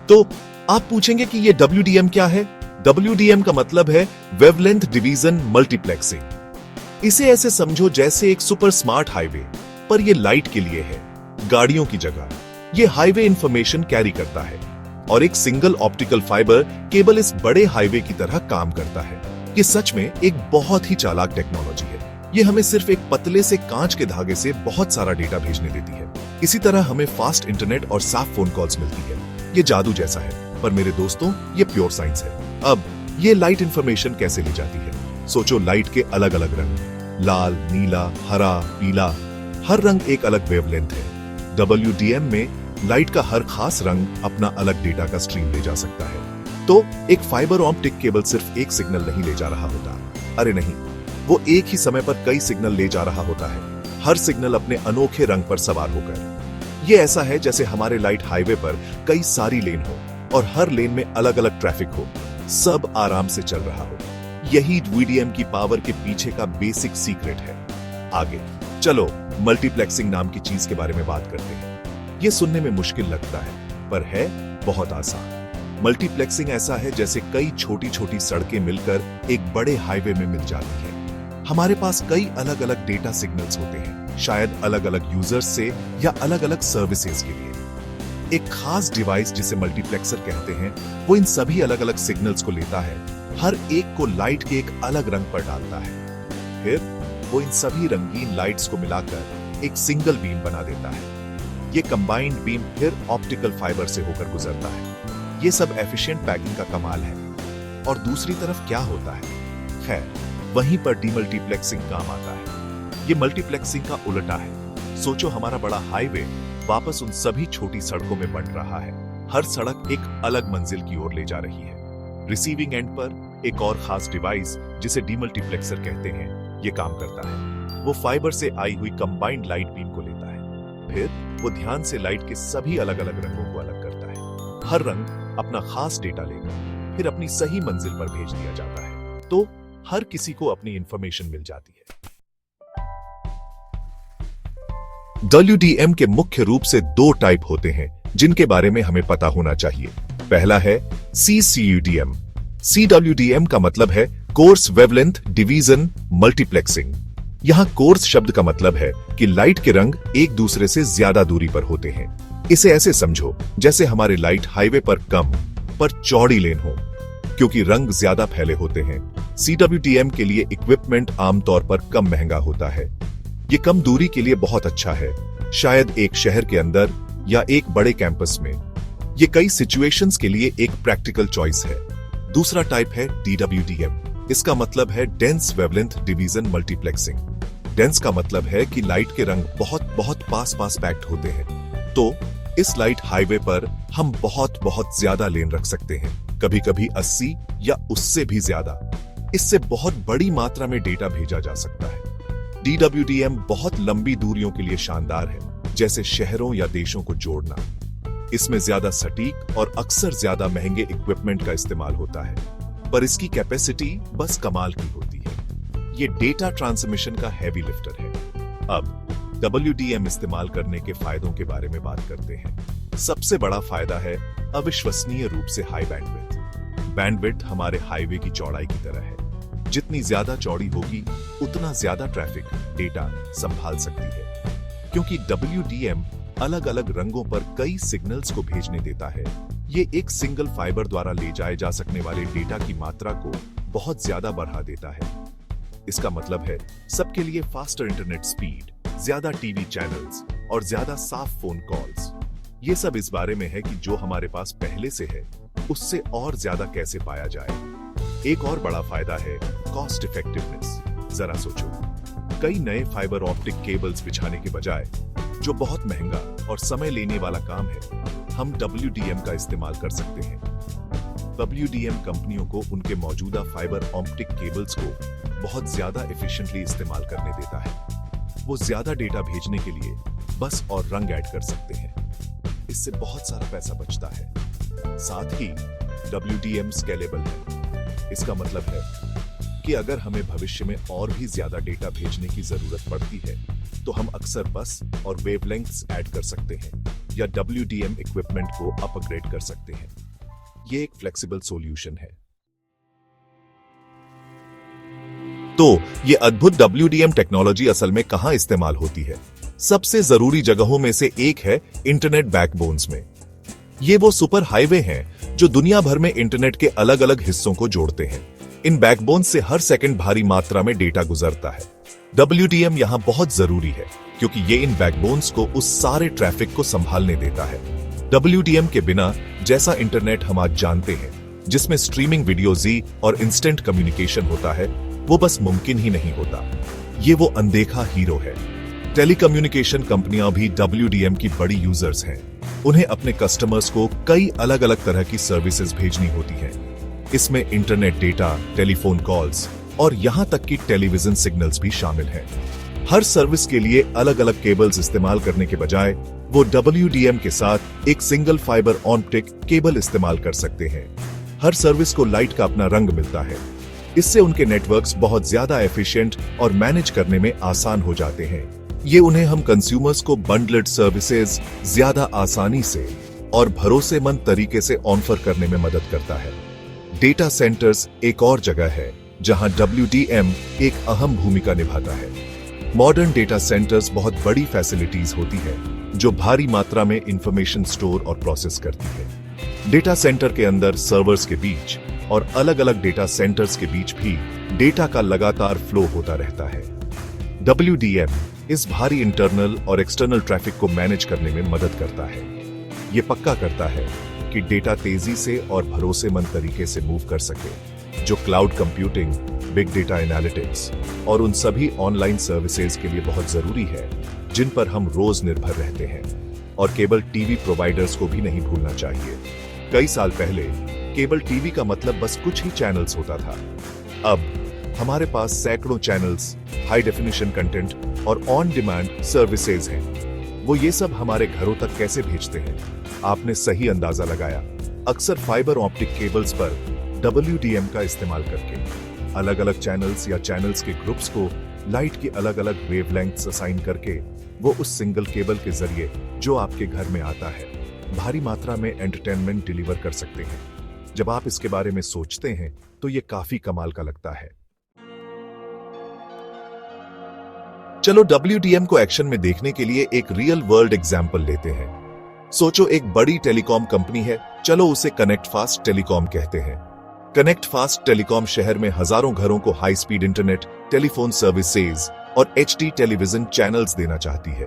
तो आप पूछेंगे कि ये WDM क्या है? WDM का मतलब है वेवलेंथ डिवीजन मल्टीप्लेक्सिंग। इसे ऐसे समझो जैसे एक सुपर स्मार्ट हाईवे, पर ये लाइट के लिए है, गाड़ियों की जगह। ये हाईवे इंफॉर्मेशन कैरी करता है और एक सिंगल ऑप्टिकल फाइबर केबल इस बड़े हाईवे की तरह काम करता है। ये सच में एक बहुत ही चालाक टेक्नोलॉजी है। ये हमें सिर्फ एक पतले से कांच के धागे से बहुत सारा डेटा भेजने देती है। इसी तरह हमें फास्ट इंटरनेट और साफ फोन कॉल्स मिलती है। ये जादू जैसा है, पर मेरे दोस्तों ये प्योर साइंस है। अब ये लाइट इंफॉर्मेशन कैसे ले जाती है? सोचो, लाइट के अलग अलग रंग, लाल, नीला, हरा, पीला, हर रंग एक अलग वेवलेंथ है। WDM में लाइट का हर खास रंग अपना अलग डेटा का स्ट्रीम ले जा सकता है। तो एक फाइबर ऑप्टिक केबल सिर्फ एक सिग्नल नहीं ले जा रहा होता। अरे नहीं, वो एक ही समय पर कई सिग्नल ले जा रहा होता है, हर सिग्नल अपने अनोखे रंग पर सवार होकर। ये ऐसा है जैसे हमारे लाइट हाईवे पर कई सारी लेन हो और हर लेन में अलग अलग ट्रैफिक हो, सब आराम से चल रहा हो। यही VDM की पावर के पीछे का बेसिक सीक्रेट है। आगे चलो मल्टीप्लेक्सिंग नाम की चीज के बारे में बात करते हैं। ये सुनने में मुश्किल लगता है, पर है बहुत आसान। मल्टीप्लेक्सिंग ऐसा है जैसे कई छोटी छोटी सड़कें मिलकर एक बड़े हाईवे में मिल जाती है। हमारे पास कई अलग अलग डेटा सिग्नल्स होते हैं, शायद अलग अलग यूजर्स से या अलग अलग सर्विसेज के लिए। एक खास डिवाइस जिसे मल्टीप्लेक्सर कहते हैं, वो इन सभी अलग अलग सिग्नल्स को लेता है, हर एक को लाइट के एक अलग रंग पर डालता है। फिर वो इन सभी रंगीन लाइट्स को मिलाकर एक सिंगल बीम बना देता है। ये कंबाइंड बीम फिर ऑप्टिकल फाइबर से होकर गुजरता है। ये सब एफिशिएंट पैकिंग का कमाल है। और दूसरी तरफ क्या होता है? खैर, वहीं पर डीमल्टीप्लेक्सिंग काम आता है। ये मल्टीप्लेक्सिंग का उल्टा है। सोचो, हमारा बड़ा हाईवे वापस उन सभी छोटी सड़कों में बंट रहा है। हर सड़क एक अलग मंजिल की ओर ले जा रही है। रिसीविंग एंड पर एक और खास डिवाइस जिसे डीमल्टीप्लेक्सर कहते हैं, ये काम करता है। वो फाइबर से आई हुई कंबाइंड लाइट बीम को लेता है। फिर वो ध्यान से लाइट के सभी अलग अलग रंगों को अलग करता है। हर रंग अपना खास डेटा लेकर फिर अपनी सही मंजिल पर भेज दिया जाता है। तो हर किसी को अपनी इंफॉर्मेशन मिल जाती है। WDM के मुख्य रूप से दो टाइप होते हैं जिनके बारे में हमें पता होना चाहिए। पहला है CCUDM। CWDM का मतलब है कोर्स वेवलेंथ डिवीजन मल्टीप्लेक्सिंग। यहां कोर्स शब्द का मतलब है कि लाइट के रंग एक दूसरे से ज्यादा दूरी पर होते हैं। इसे ऐसे समझो जैसे हमारे लाइट हाईवे पर कम पर चौड़ी लेन हो, क्योंकि रंग ज्यादा फैले होते हैं। CWDM के लिए इक्विपमेंट आमतौर पर कम महंगा होता है। ये कम दूरी के लिए बहुत अच्छा है, शायद एक शहर के अंदर या एक बड़े कैंपस में। ये कई सिचुएशंस के लिए एक प्रैक्टिकल चॉइस है। दूसरा टाइप है DWDM। इसका मतलब है dense wavelength division multiplexing. Dense का मतलब है कि लाइट के रंग बहुत बहुत पास पास पैक्ड होते हैं। तो इस लाइट हाईवे पर हम बहुत बहुत ज्यादा लेन रख सकते हैं, कभी कभी 80 या उससे भी ज्यादा। इससे बहुत बड़ी मात्रा में डेटा भेजा जा सकता है। DWDM बहुत लंबी दूरियों के लिए शानदार है, जैसे शहरों या देशों को जोड़ना। इसमें ज्यादा सटीक और अक्सर ज्यादा महंगे इक्विपमेंट का इस्तेमाल होता है, पर इसकी कैपेसिटी बस कमाल की होती है। ये डेटा ट्रांसमिशन का हैवी लिफ्टर है। अब WDM इस्तेमाल करने के फायदों के बारे में बात करते हैं। सबसे बड़ा फायदा है अविश्वसनीय रूप से हाई बैंडविड्थ। बैंडविड्थ हमारे हाईवे की चौड़ाई की तरह है। जितनी ज्यादा चौड़ी होगी, उतना ज्यादा ट्रैफिक डेटा संभाल सकती है। क्योंकि WDM अलग अलग रंगों पर कई सिग्नल्स को भेजने देता है, ये एक सिंगल फाइबर द्वारा ले जाए जा सकने वाले डेटा की मात्रा को बहुत ज्यादा बढ़ा देता है। इसका मतलब है सबके लिए फास्टर इंटरनेट स्पीड, ज्यादा टीवी चैनल्स और ज्यादा साफ फोन कॉल्स। ये सब इस बारे में है कि जो हमारे पास पहले से है उससे और ज्यादा कैसे पाया जाए। एक और बड़ा फायदा है कॉस्ट इफेक्टिवनेस। जरा सोचो, कई नए फाइबर ऑप्टिक केबल्स बिछाने के बजाय, जो बहुत महंगा और समय लेने वाला काम है, हम WDM का इस्तेमाल कर सकते हैं। WDM कंपनियों को उनके मौजूदा फाइबर ऑप्टिक केबल्स को बहुत ज्यादा एफिशिएंटली इस्तेमाल करने देता है। वो ज्यादा डेटा भेजने के लिए बस और रंग ऐड कर सकते हैं। इससे बहुत सारा पैसा बचता है। साथ ही WDM स्केलेबल है। इसका मतलब है कि अगर हमें भविष्य में और भी ज्यादा डेटा भेजने की जरूरत पड़ती है, तो हम अक्सर बस और वेवलेंथ्स ऐड कर सकते हैं। या WDM इक्विपमेंट को अपग्रेड कर सकते हैं। ये एक फ्लेक्सिबल सॉल्यूशन है। तो ये अद्भुत WDM टेक्नोलॉजी असल में कहां इस्तेमाल होती है? सबसे जरूरी जगहों में से एक है इंटरनेट बैकबोन्स में। ये वो सुपर हाईवे हैं जो दुनिया भर में इंटरनेट के अलग अलग हिस्सों को जोड़ते हैं। इन बैकबोन्स से हर सेकंड भारी मात्रा में डेटा गुजरता है। WDM यहां बहुत जरूरी है क्योंकि ये इन बैकबोन्स को उस सारे ट्रैफिक को संभालने देता है। WDM के बिना जैसा इंटरनेट हम आज जानते हैं, जिसमें स्ट्रीमिंग वीडियोज़ और इंस्टेंट कम्युनिकेशन होता है, वो बस मुमकिन ही नहीं होता। ये वो अनदेखा हीरो है। टेलीकम्युनिकेशन कंपनियां भी WDM की बड़ी यूजर्स हैं। उन्हें अपने कस्टमर्स को कई अलग अलग तरह की सर्विसेज भेजनी होती हैं। इसमें इंटरनेट डेटा, टेलीफोन कॉल्स और यहां तक कि टेलीविजन सिग्नल्स भी शामिल हैं। हर सर्विस के लिए अलग अलग केबल्स इस्तेमाल करने के बजाय वो WDM के साथ एक सिंगल फाइबर ऑप्टिक केबल इस्तेमाल कर सकते हैं। हर सर्विस को लाइट का अपना रंग मिलता है। इससे उनके नेटवर्क्स बहुत ज्यादा एफिशिएंट और मैनेज करने में आसान हो जाते हैं। ये उन्हें हम कंज्यूमर्स को बंडल्ड सर्विसेज ज्यादा आसानी से और भरोसेमंद तरीके से ऑफर करने में मदद करता है। डेटा सेंटर्स एक और जगह है जहां WDM एक अहम भूमिका निभाता है। मॉडर्न डेटा सेंटर्स बहुत बड़ी फैसिलिटीज होती है जो भारी मात्रा में इंफॉर्मेशन स्टोर और प्रोसेस करती है। डेटा सेंटर के अंदर सर्वर्स के बीच और अलग अलग डेटा सेंटर्स के बीच भी डेटा का लगातार फ्लो होता रहता है। WDM इस भारी इंटरनल और एक्सटर्नल ट्रैफिक को मैनेज करने में मदद करता है। ये पक्का करता है कि डेटा तेजी से और भरोसेमंद तरीके से मूव कर सके, जो cloud computing, big data analytics और उन सभी ऑनलाइन सर्विसेज के लिए बहुत जरूरी है जिन पर हम रोज निर्भर रहते हैं। और केबल टीवी प्रोवाइडर्स को भी नहीं भूलना चाहिए। कई साल पहले केबल टीवी का मतलब बस कुछ ही चैनल्स होता था। अब हमारे पास सैकड़ों चैनल्स, हाई डेफिनेशन कंटेंट और ऑन डिमांड सर्विसेज हैं। वो ये सब हमारे घरों तक कैसे भेजते हैं? आपने सही अंदाजा लगाया। अक्सर फाइबर ऑप्टिक केबल्स पर WDM का इस्तेमाल करके अलग अलग चैनल्स या चैनल्स के ग्रुप्स को लाइट की अलग अलग वेवलेंथ्स असाइन करके वो उस सिंगल केबल के जरिए जो आपके घर में आता है भारी मात्रा में एंटरटेनमेंट डिलीवर कर सकते हैं। जब आप इसके बारे में सोचते हैं तो ये काफी कमाल का लगता है। चलो WDM को एक्शन में देखने के लिए एक रियल वर्ल्ड एग्जाम्पल लेते हैं। सोचो एक बड़ी टेलीकॉम कंपनी है, चलो उसे कनेक्ट फास्ट टेलीकॉम कहते हैं। कनेक्ट फास्ट टेलीकॉम शहर में हजारों घरों को high speed internet, telephone services और HD टेलीविजन चैनल्स देना चाहती है।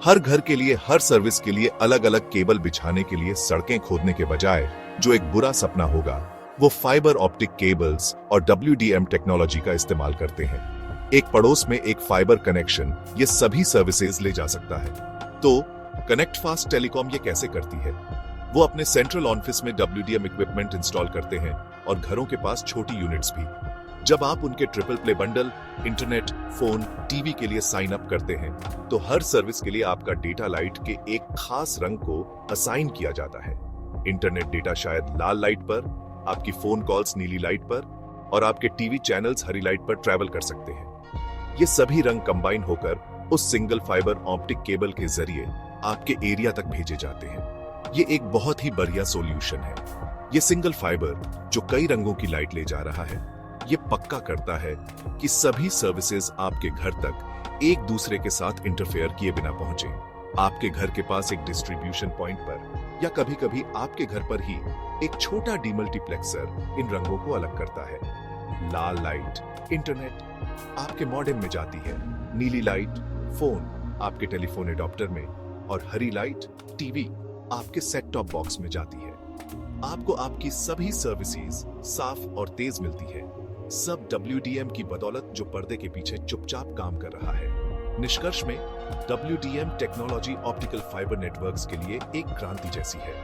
हर घर के लिए, हर सर्विस के लिए अलग अलग केबल बिछाने के लिए सड़कें खोदने के बजाय जो एक बुरा सपना होगा, वो फाइबर ऑप्टिक केबल्स और WDM टेक्नोलॉजी का इस्तेमाल करते हैं। एक पड़ोस में एक फाइबर कनेक्शन ये सभी सर्विसेज ले जा सकता है। तो कनेक्ट फास्ट टेलीकॉम ये कैसे करती है? वो अपने सेंट्रल ऑफिस में WDM इक्विपमेंट इंस्टॉल करते हैं और घरों के पास छोटी यूनिट्स भी। जब आप उनके triple play bundle, internet, phone, TV के लिए साइन अप करते हैं तो हर सर्विस के लिए आपका डेटा लाइट के एक खास रंग को असाइन किया जाता है। इंटरनेट डेटा शायद लाल लाइट पर, आपकी फोन कॉल्स नीली लाइट पर और आपके टीवी चैनल्स हरी लाइट पर ट्रैवल कर सकते हैं। ये सभी रंग कंबाइन होकर उस सिंगल फाइबर ऑप्टिक केबल के जरिए आपके एरिया तक भेजे जाते हैं। ये एक बहुत ही बढ़िया सॉल्यूशन है। ये सिंगल फाइबर जो कई रंगों की लाइट ले जा रहा है, ये पक्का करता है कि सभी सर्विसेज आपके घर तक एक दूसरे के साथ इंटरफेयर किए बिना पहुंचे। आपके घर के पास एक डिस्ट्रीब्यूशन पॉइंट पर या कभी कभी आपके घर पर ही एक छोटा डीमल्टीप्लेक्सर इन रंगों को अलग करता है। लाल लाइट इंटरनेट आपके मॉडेम में जाती है, नीली लाइट फोन आपके टेलीफोन एडॉप्टर में और हरी लाइट टीवी आपके सेट टॉप बॉक्स में जाती है। आपको आपकी सभी सर्विसेज साफ और तेज मिलती है, सब WDM की बदौलत जो पर्दे के पीछे चुपचाप काम कर रहा है। निष्कर्ष में WDM technology optical fibre networks के लिए एक क्रांति जैसी है।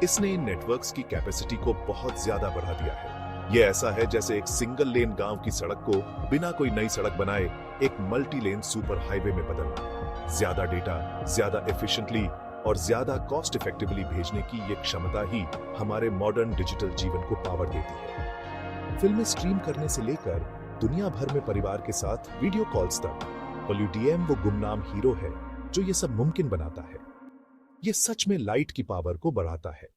इसने इन नेटवर्क्स की कैपेसिटी को बहुत ज्यादा बढ़ा दिया है। ये ऐसा है जैसे एक सिंगल लेन गांव की सड़क को बिना कोई नई सड़क बनाए एक मल्टी लेन सुपर हाईवे में बदलना। ज्यादा डेटा ज्यादा एफिशिएंटली और ज्यादा कॉस्ट इफेक्टिवली भेजने की ये क्षमता ही हमारे मॉडर्न डिजिटल जीवन को पावर देती है। फिल्में स्ट्रीम करने से लेकर दुनिया भर में परिवार के साथ वीडियो कॉल्स तक WDM वो गुमनाम हीरो है जो ये सब मुमकिन बनाता है। ये सच में लाइट की पावर को बढ़ाता है।